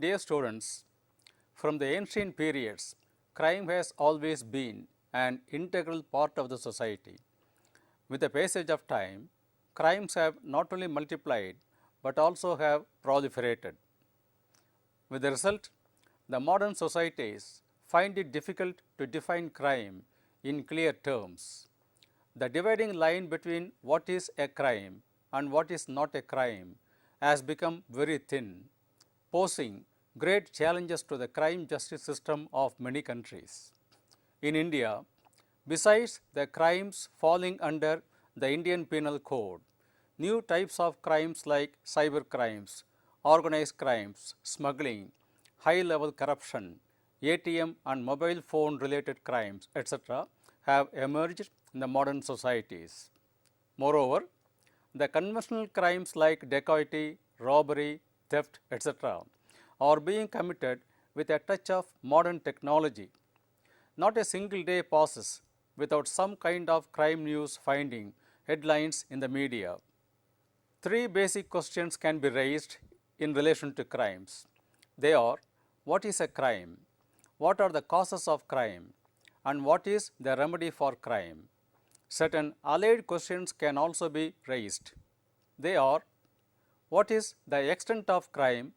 Dear students, from the ancient periods, crime has always been an integral part of the society. With the passage of time, crimes have not only multiplied but also have proliferated. With the result, the modern societies find it difficult to define crime in clear terms. The dividing line between what is a crime and what is not a crime has become very thin, posing great challenges to the crime justice system of many countries. In India, besides the crimes falling under the Indian Penal Code, new types of crimes like cyber crimes, organized crimes, smuggling, high level corruption, ATM and mobile phone related crimes, etc., have emerged in the modern societies. Moreover, the conventional crimes like dacoity, robbery, theft, etc., are being committed with a touch of modern technology. Not a single day passes without some kind of crime news finding headlines in the media. Three basic questions can be raised in relation to crimes. They are: what is a crime? What are the causes of crime? And what is the remedy for crime? Certain allied questions can also be raised. They are: what is the extent of crime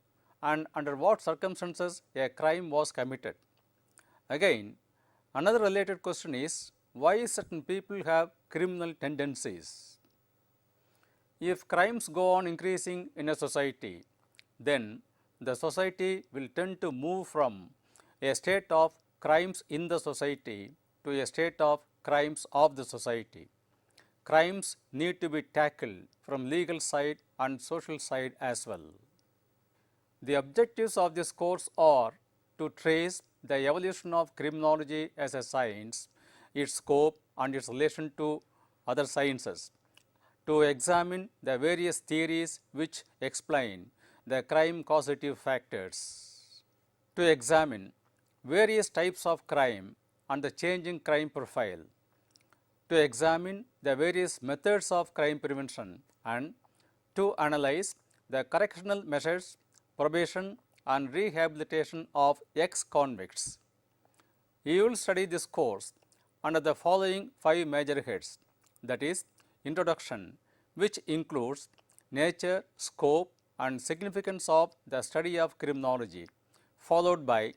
and under what circumstances a crime was committed? Again, another related question is why certain people have criminal tendencies. If crimes go on increasing in a society, then the society will tend to move from a state of crimes in the society to a state of crimes of the society. Crimes need to be tackled from legal side and social side as well. The objectives of this course are to trace the evolution of criminology as a science, its scope and its relation to other sciences, to examine the various theories which explain the crime causative factors, to examine various types of crime and the changing crime profile, to examine the various methods of crime prevention, and to analyze the correctional measures, probation and rehabilitation of ex-convicts. You will study this course under the following 5 major heads, that is introduction, which includes nature, scope and significance of the study of criminology, followed by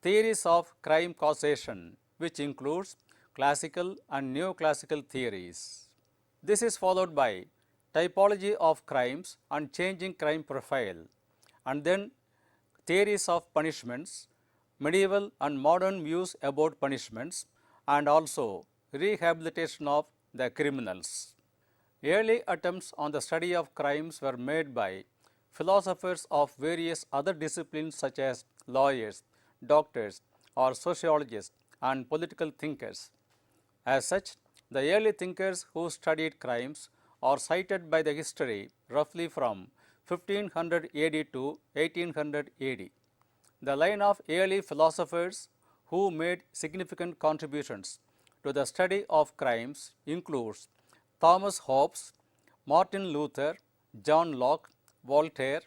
theories of crime causation, which includes classical and neoclassical theories. This is followed by typology of crimes and changing crime profile, and then theories of punishments, medieval and modern views about punishments, and also rehabilitation of the criminals. Early attempts on the study of crimes were made by philosophers of various other disciplines such as lawyers, doctors or sociologists and political thinkers. As such, the early thinkers who studied crimes are cited by the history roughly from 1500 AD to 1800 AD. The line of early philosophers who made significant contributions to the study of crimes includes Thomas Hobbes, Martin Luther, John Locke, Voltaire,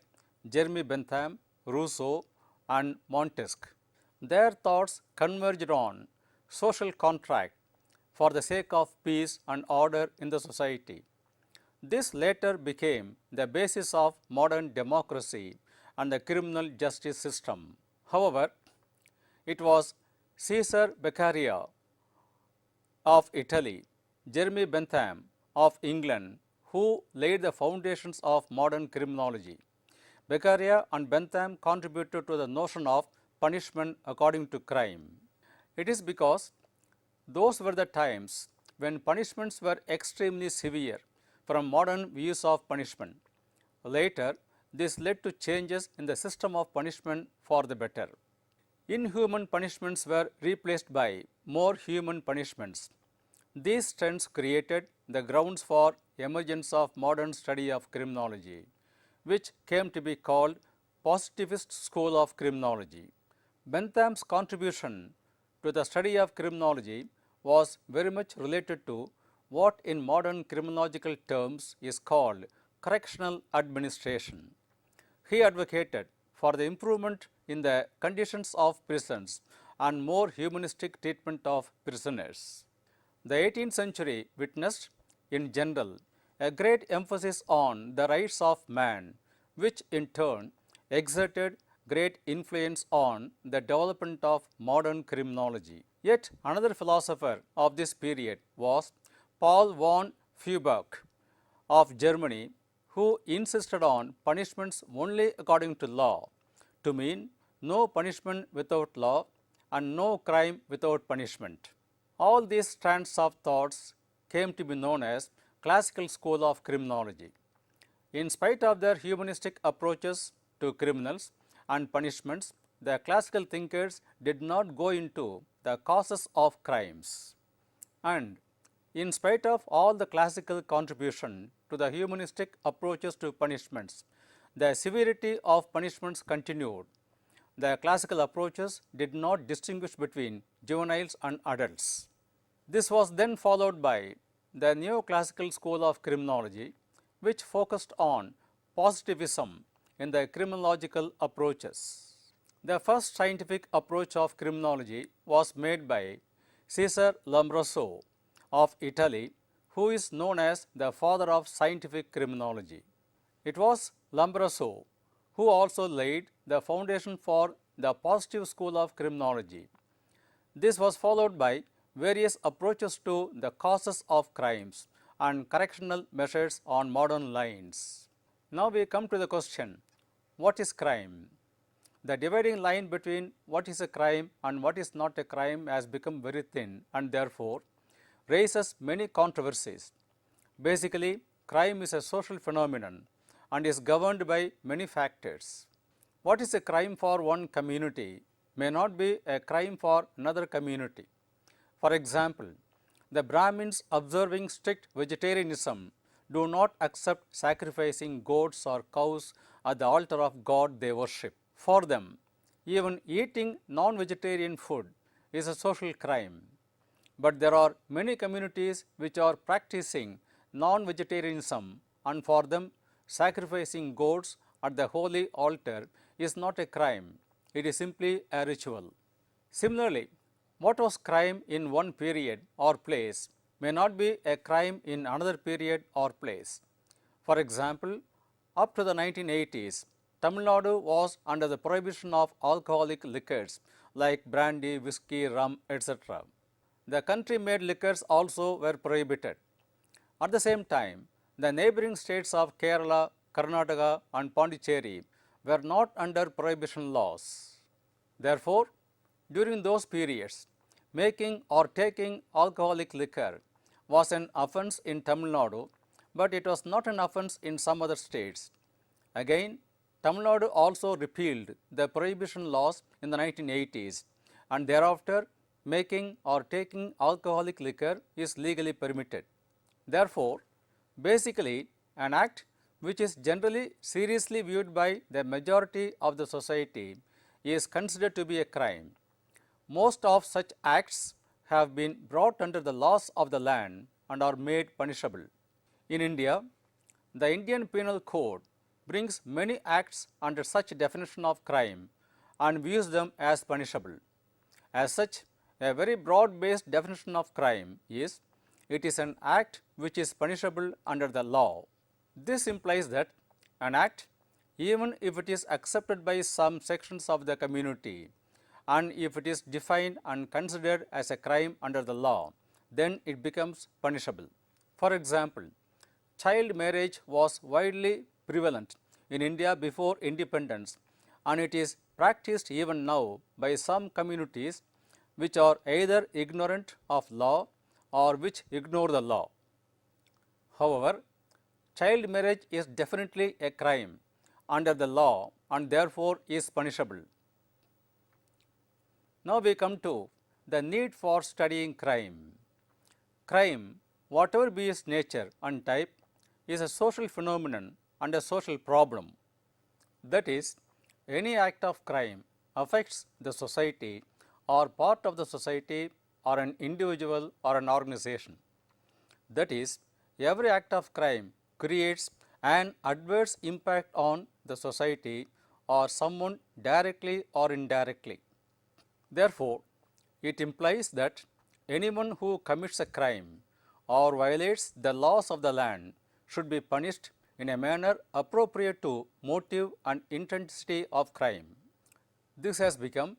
Jeremy Bentham, Rousseau and Montesquieu. Their thoughts converged on social contract for the sake of peace and order in the society. This later became the basis of modern democracy and the criminal justice system. However, it was Cesare Beccaria of Italy, Jeremy Bentham of England who laid the foundations of modern criminology. Beccaria and Bentham contributed to the notion of punishment according to crime. It is because those were the times when punishments were extremely severe from modern views of punishment. Later, this led to changes in the system of punishment for the better. Inhuman punishments were replaced by more human punishments. These trends created the grounds for emergence of modern study of criminology, which came to be called positivist school of criminology. Bentham's contribution to the study of criminology was very much related to what in modern criminological terms is called correctional administration. He advocated for the improvement in the conditions of prisons and more humanistic treatment of prisoners. The 18th century witnessed, in general, a great emphasis on the rights of man, which in turn exerted great influence on the development of modern criminology. Yet another philosopher of this period was Paul von Feuerbach of Germany, who insisted on punishments only according to law, to mean no punishment without law and no crime without punishment. All these strands of thoughts came to be known as classical school of criminology. In spite of their humanistic approaches to criminals and punishments, the classical thinkers did not go into the causes of crimes. And in spite of all the classical contribution to the humanistic approaches to punishments, the severity of punishments continued. The classical approaches did not distinguish between juveniles and adults. This was then followed by the neoclassical school of criminology, which focused on positivism in the criminological approaches. The first scientific approach of criminology was made by Cesare Lombroso of Italy, who is known as the father of scientific criminology. It was Lombroso who also laid the foundation for the positive school of criminology. This was followed by various approaches to the causes of crimes and correctional measures on modern lines. Now we come to the question, what is crime? The dividing line between what is a crime and what is not a crime has become very thin and therefore raises many controversies. Basically, crime is a social phenomenon and is governed by many factors. What is a crime for one community may not be a crime for another community. For example, the Brahmins observing strict vegetarianism do not accept sacrificing goats or cows at the altar of God they worship. For them, even eating non-vegetarian food is a social crime. But there are many communities which are practicing non-vegetarianism, and for them sacrificing goats at the holy altar is not a crime, it is simply a ritual. Similarly, what was crime in one period or place may not be a crime in another period or place. For example, up to the 1980s, Tamil Nadu was under the prohibition of alcoholic liquors like brandy, whiskey, rum, etc. The country-made liquors also were prohibited. At the same time, the neighboring states of Kerala, Karnataka and Pondicherry were not under prohibition laws. Therefore, during those periods, making or taking alcoholic liquor was an offence in Tamil Nadu, but it was not an offence in some other states. Again, Tamil Nadu also repealed the prohibition laws in the 1980s, and thereafter making or taking alcoholic liquor is legally permitted. Therefore, basically an act which is generally seriously viewed by the majority of the society is considered to be a crime. Most of such acts have been brought under the laws of the land and are made punishable. In India, the Indian Penal Code brings many acts under such definition of crime and views them as punishable. As such, a very broad-based definition of crime is, it is an act which is punishable under the law. This implies that an act, even if it is accepted by some sections of the community, and if it is defined and considered as a crime under the law, then it becomes punishable. For example, child marriage was widely prevalent in India before independence, and it is practiced even now by some communities which are either ignorant of law or which ignore the law. However, child marriage is definitely a crime under the law and therefore is punishable. Now we come to the need for studying crime. Crime, whatever be its nature and type, is a social phenomenon and a social problem. That is, any act of crime affects the society or part of the society or an individual or an organization. That is, every act of crime creates an adverse impact on the society or someone directly or indirectly. Therefore, it implies that anyone who commits a crime or violates the laws of the land should be punished in a manner appropriate to motive and intensity of crime. This has become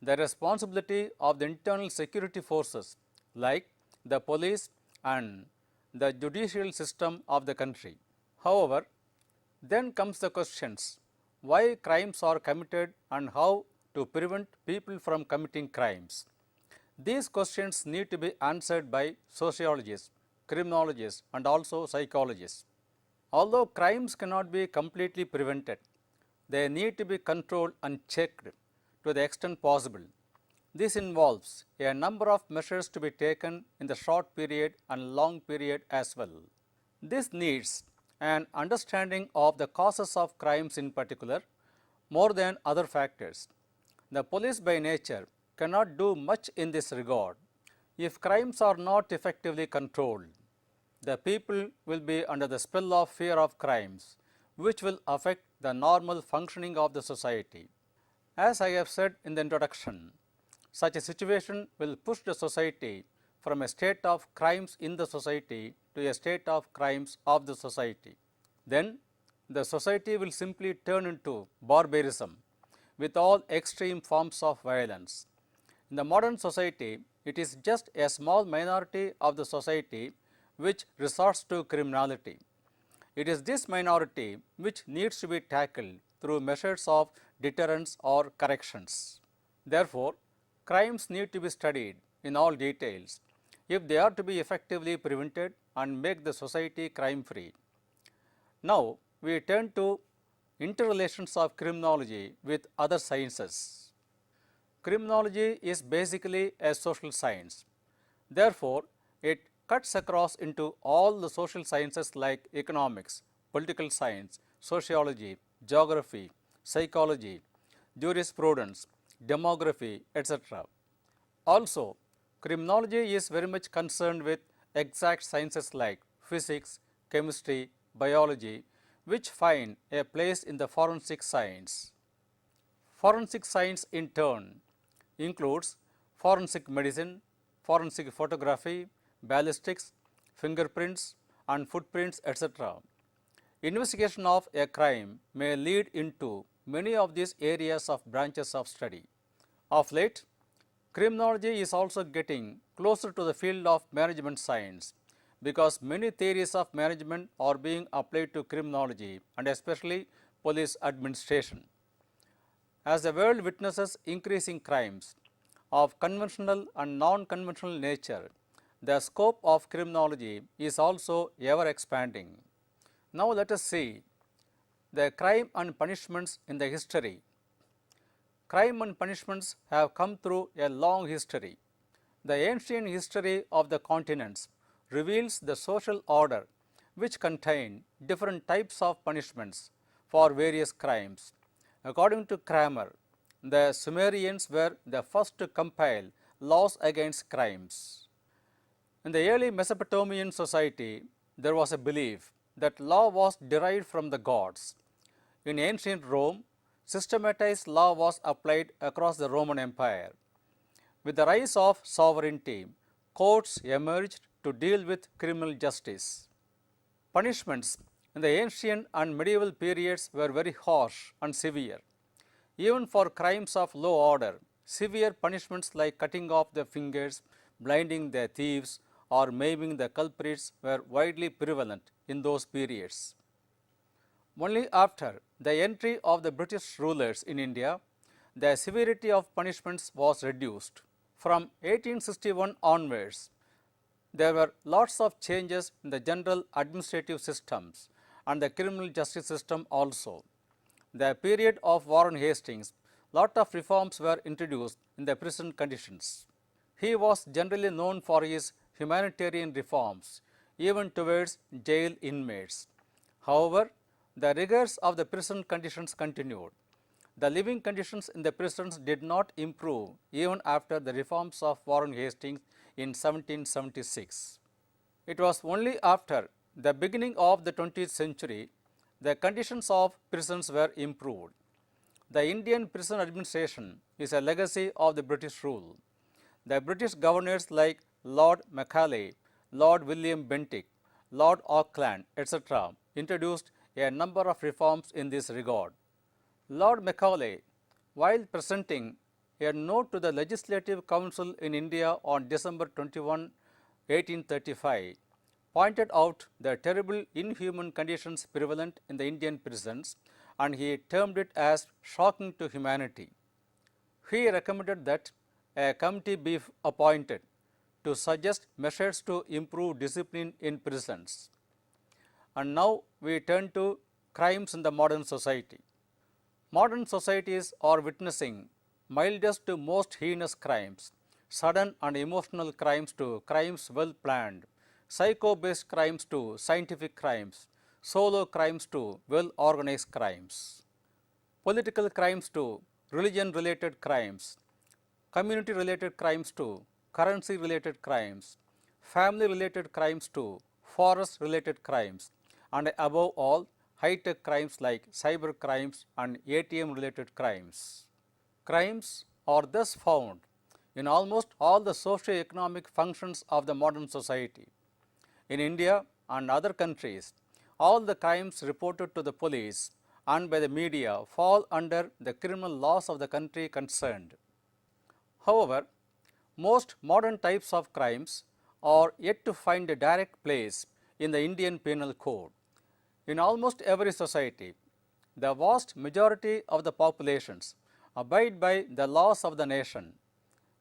the responsibility of the internal security forces like the police and the judicial system of the country. However, then comes the questions why crimes are committed and how to prevent people from committing crimes. These questions need to be answered by sociologists, criminologists and also psychologists. Although crimes cannot be completely prevented, they need to be controlled and checked to the extent possible. This involves a number of measures to be taken in the short period and long period as well. This needs an understanding of the causes of crimes in particular more than other factors. The police by nature cannot do much in this regard. If crimes are not effectively controlled, the people will be under the spell of fear of crimes, which will affect the normal functioning of the society. As I have said in the introduction, such a situation will push the society from a state of crimes in the society to a state of crimes of the society. Then the society will simply turn into barbarism with all extreme forms of violence. In the modern society, it is just a small minority of the society which resorts to criminality. It is this minority which needs to be tackled through measures of deterrence or corrections. Therefore, crimes need to be studied in all details if they are to be effectively prevented and make the society crime free. Now, we turn to interrelations of criminology with other sciences. Criminology is basically a social science. Therefore, it cuts across into all the social sciences like economics, political science, sociology, geography, psychology, jurisprudence, demography, etc. Also, criminology is very much concerned with exact sciences like physics, chemistry, biology, which find a place in the forensic science. Forensic science in turn includes forensic medicine, forensic photography, ballistics, fingerprints and footprints, etc. Investigation of a crime may lead into many of these areas of branches of study. Of late, criminology is also getting closer to the field of management science because many theories of management are being applied to criminology and especially police administration. As the world witnesses increasing crimes of conventional and non-conventional nature, the scope of criminology is also ever expanding. Now, let us see the crime and punishments in the history. Crime and punishments have come through a long history. The ancient history of the continents reveals the social order which contain different types of punishments for various crimes. According to Kramer, the Sumerians were the first to compile laws against crimes. In the early Mesopotamian society, there was a belief that law was derived from the gods. In ancient Rome, systematized law was applied across the Roman Empire. With the rise of sovereignty, courts emerged to deal with criminal justice. Punishments in the ancient and medieval periods were very harsh and severe. Even for crimes of low order, severe punishments like cutting off the fingers, blinding the thieves, or maiming the culprits were widely prevalent in those periods. Only after the entry of the British rulers in India, the severity of punishments was reduced. From 1861 onwards, there were lots of changes in the general administrative systems and the criminal justice system also. The period of Warren Hastings, lot of reforms were introduced in the prison conditions. He was generally known for his humanitarian reforms, even towards jail inmates. However, the rigors of the prison conditions continued. The living conditions in the prisons did not improve even after the reforms of Warren Hastings in 1776. It was only after the beginning of the 20th century the conditions of prisons were improved. The Indian prison administration is a legacy of the British rule. The British governors like Lord Macaulay, Lord William Bentinck, Lord Auckland, etc., introduced a number of reforms in this regard. Lord Macaulay, while presenting a note to the Legislative Council in India on December 21, 1835, pointed out the terrible inhuman conditions prevalent in the Indian prisons, and he termed it as shocking to humanity. He recommended that a committee be appointed to suggest measures to improve discipline in prisons. And now we turn to crimes in the modern society. Modern societies are witnessing mildest to most heinous crimes, sudden and emotional crimes to crimes well planned, psycho-based crimes to scientific crimes, solo crimes to well organized crimes, political crimes to religion related crimes, community related crimes to currency related crimes, family related crimes to forest related crimes, and above all, high-tech crimes like cyber crimes and ATM related crimes. Crimes are thus found in almost all the socio-economic functions of the modern society. In India and other countries, all the crimes reported to the police and by the media fall under the criminal laws of the country concerned. However, most modern types of crimes are yet to find a direct place in the Indian Penal Code. In almost every society, the vast majority of the populations abide by the laws of the nation,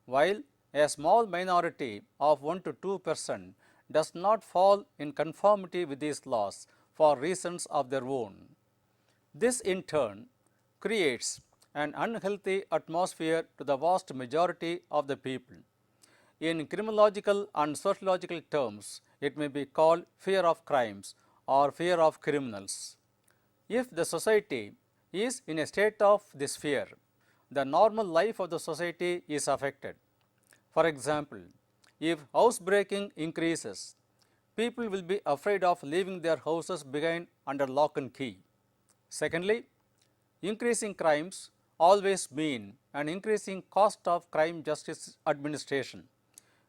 while a small minority of 1 to 2% does not fall in conformity with these laws for reasons of their own. This in turn creates an unhealthy atmosphere to the vast majority of the people. In criminological and sociological terms, it may be called fear of crimes or fear of criminals. If the society is in a state of this fear, the normal life of the society is affected. For example, if housebreaking increases, people will be afraid of leaving their houses behind under lock and key. Secondly, increasing crimes always mean an increasing cost of crime justice administration,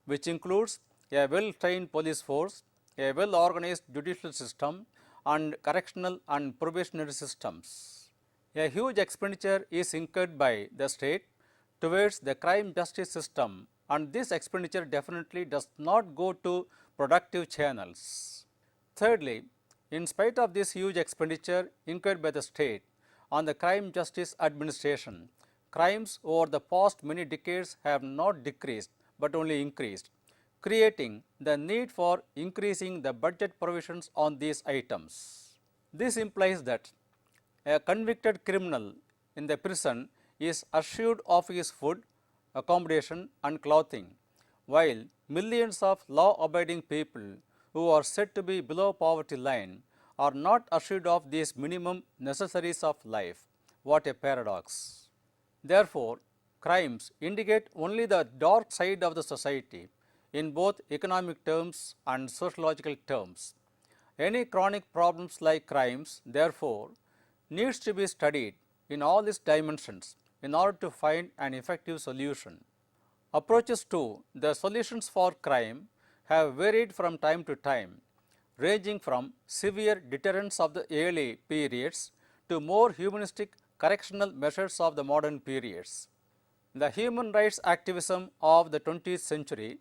which includes a well-trained police force, a well-organized judicial system, and correctional and probationary systems. A huge expenditure is incurred by the state towards the crime justice system, and this expenditure definitely does not go to productive channels. Thirdly, in spite of this huge expenditure incurred by the state on the crime justice administration, crimes over the past many decades have not decreased but only increased, creating the need for increasing the budget provisions on these items. This implies that a convicted criminal in the prison is assured of his food, accommodation and clothing, while millions of law-abiding people who are said to be below poverty line are not assured of these minimum necessaries of life. What a paradox! Therefore, crimes indicate only the dark side of the society in both economic terms and sociological terms. Any chronic problems like crimes, therefore, needs to be studied in all its dimensions in order to find an effective solution. Approaches to the solutions for crime have varied from time to time, ranging from severe deterrence of the early periods to more humanistic correctional measures of the modern periods. The human rights activism of the 20th century,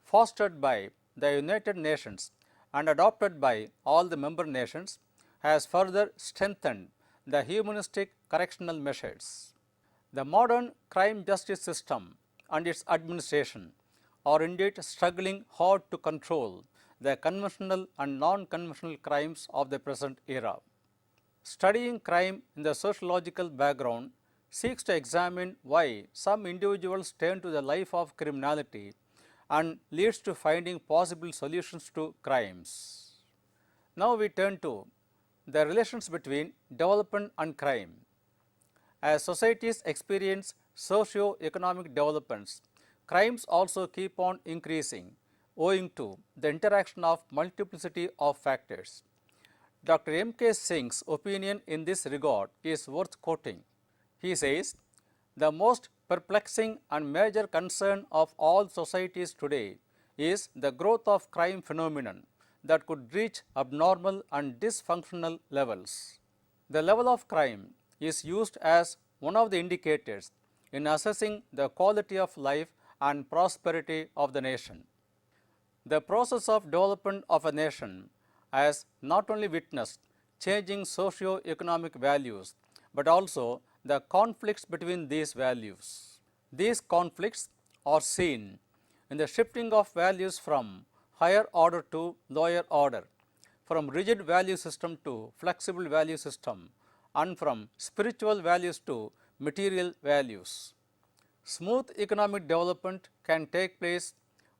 fostered by the United Nations and adopted by all the member nations, has further strengthened the humanistic correctional measures. The modern crime justice system and its administration are indeed struggling hard to control the conventional and non-conventional crimes of the present era. Studying crime in the sociological background seeks to examine why some individuals turn to the life of criminality and leads to finding possible solutions to crimes. Now we turn to the relations between development and crime. As societies experience socio-economic developments, crimes also keep on increasing owing to the interaction of multiplicity of factors. Dr. M. K. Singh's opinion in this regard is worth quoting. He says, the most perplexing and major concern of all societies today is the growth of crime phenomenon that could reach abnormal and dysfunctional levels. The level of crime is used as one of the indicators in assessing the quality of life and prosperity of the nation. The process of development of a nation has not only witnessed changing socio-economic values, but also the conflicts between these values. These conflicts are seen in the shifting of values from higher order to lower order, from rigid value system to flexible value system, and from spiritual values to material values. Smooth economic development can take place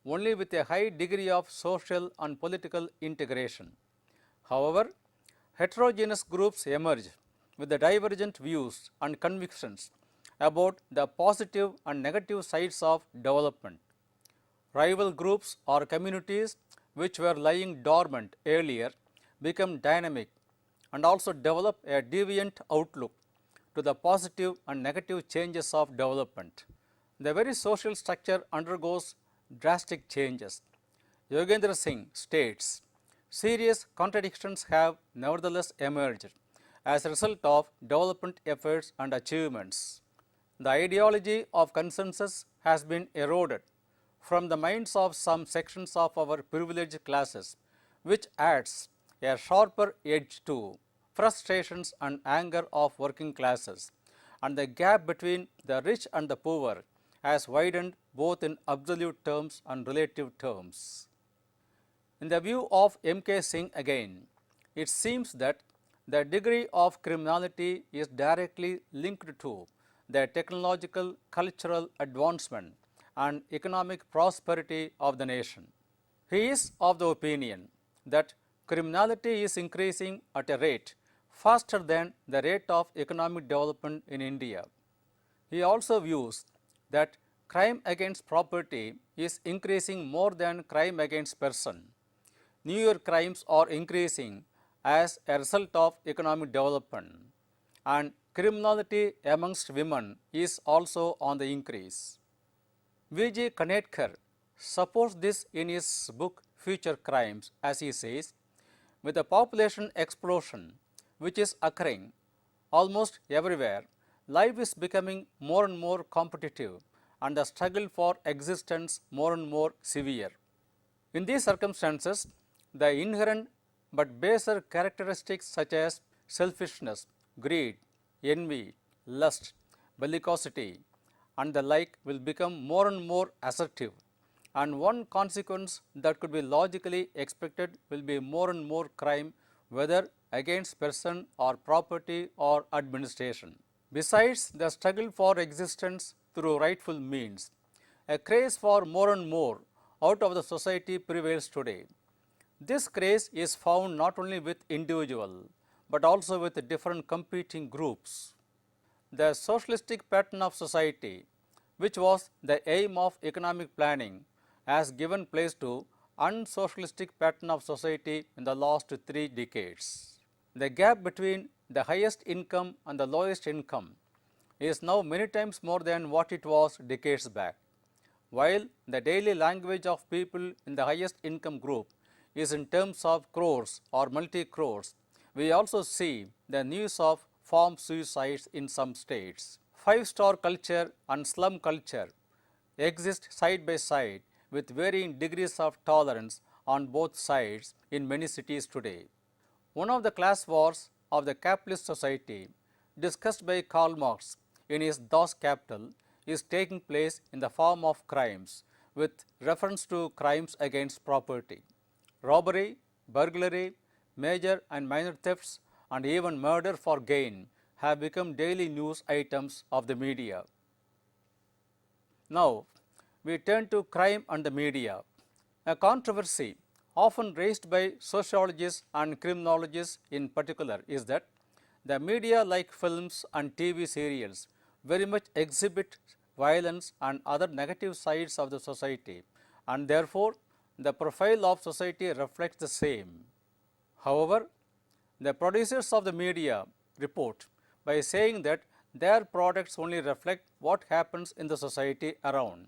only with a high degree of social and political integration. However, heterogeneous groups emerge with the divergent views and convictions about the positive and negative sides of development. Rival groups or communities which were lying dormant earlier become dynamic and also develop a deviant outlook to the positive and negative changes of development. The very social structure undergoes drastic changes. Yogendra Singh states, serious contradictions have nevertheless emerged as a result of development efforts and achievements. The ideology of consensus has been eroded from the minds of some sections of our privileged classes, which adds a sharper edge to frustrations and anger of working classes, and the gap between the rich and the poor has widened both in absolute terms and relative terms. In the view of M.K. Singh again, it seems that the degree of criminality is directly linked to the technological, cultural advancement and economic prosperity of the nation. He is of the opinion that criminality is increasing at a rate faster than the rate of economic development in India. He also views that crime against property is increasing more than crime against person. Newer crimes are increasing as a result of economic development, and criminality amongst women is also on the increase. V.J. Kanetkar supports this in his book Future Crimes, as he says, with the population explosion which is occurring almost everywhere, life is becoming more and more competitive and the struggle for existence more and more severe. In these circumstances, the inherent but baser characteristics such as selfishness, greed, envy, lust, bellicosity and the like will become more and more assertive, and one consequence that could be logically expected will be more and more crime, whether against person or property or administration. Besides the struggle for existence through rightful means, a craze for more and more out of the society prevails today. This craze is found not only with individual, but also with different competing groups. The socialistic pattern of society, which was the aim of economic planning, has given place to unsocialistic pattern of society in the last 3 decades. The gap between the highest income and the lowest income is now many times more than what it was decades back. While the daily language of people in the highest income group is in terms of crores or multi-crores, we also see the news of farm suicides in some states. Five-star culture and slum culture exist side by side with varying degrees of tolerance on both sides in many cities today. One of the class wars of the capitalist society discussed by Karl Marx in his Das Kapital is taking place in the form of crimes with reference to crimes against property. Robbery, burglary, major and minor thefts and even murder for gain have become daily news items of the media. Now, we turn to crime and the media. A controversy often raised by sociologists and criminologists in particular is that the media like films and TV serials very much exhibit violence and other negative sides of the society, and therefore, the profile of society reflects the same. However, the producers of the media report by saying that their products only reflect what happens in the society around.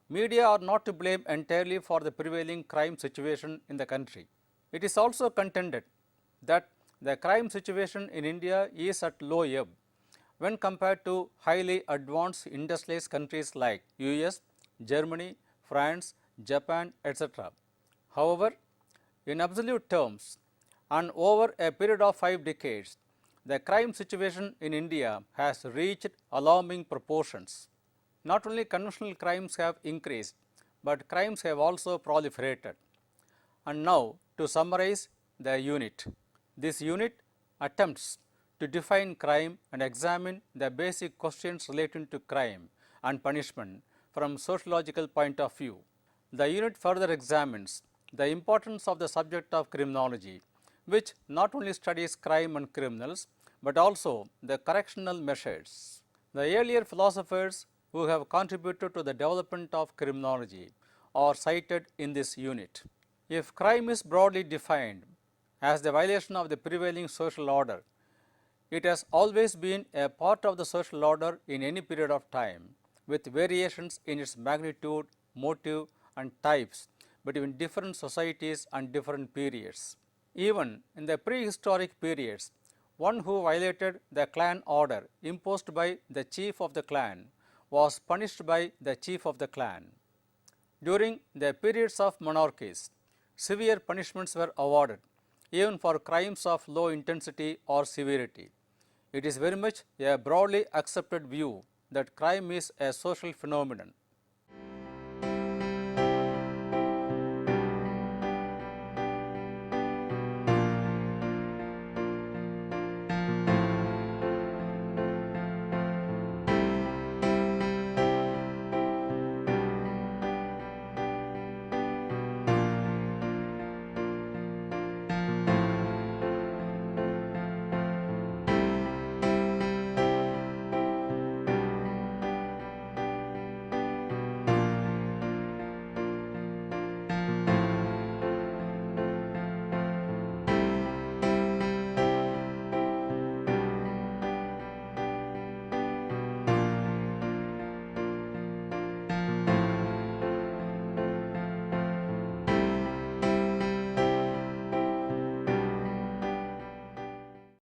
Media are not to blame entirely for the prevailing crime situation in the country. It is also contended that the crime situation in India is at low ebb when compared to highly advanced industrialized countries like US, Germany, France, Japan, etc. However, in absolute terms, and over a period of 5 decades, the crime situation in India has reached alarming proportions. Not only conventional crimes have increased, but crimes have also proliferated. And now, to summarize the unit, this unit attempts to define crime and examine the basic questions relating to crime and punishment from sociological point of view. The unit further examines the importance of the subject of criminology, which not only studies crime and criminals, but also the correctional measures. The earlier philosophers who have contributed to the development of criminology are cited in this unit. If crime is broadly defined as the violation of the prevailing social order, it has always been a part of the social order in any period of time, with variations in its magnitude, motive and types between different societies and different periods. Even in the prehistoric periods, one who violated the clan order imposed by the chief of the clan was punished by the chief of the clan. During the periods of monarchies, severe punishments were awarded even for crimes of low intensity or severity. It is very much a broadly accepted view that crime is a social phenomenon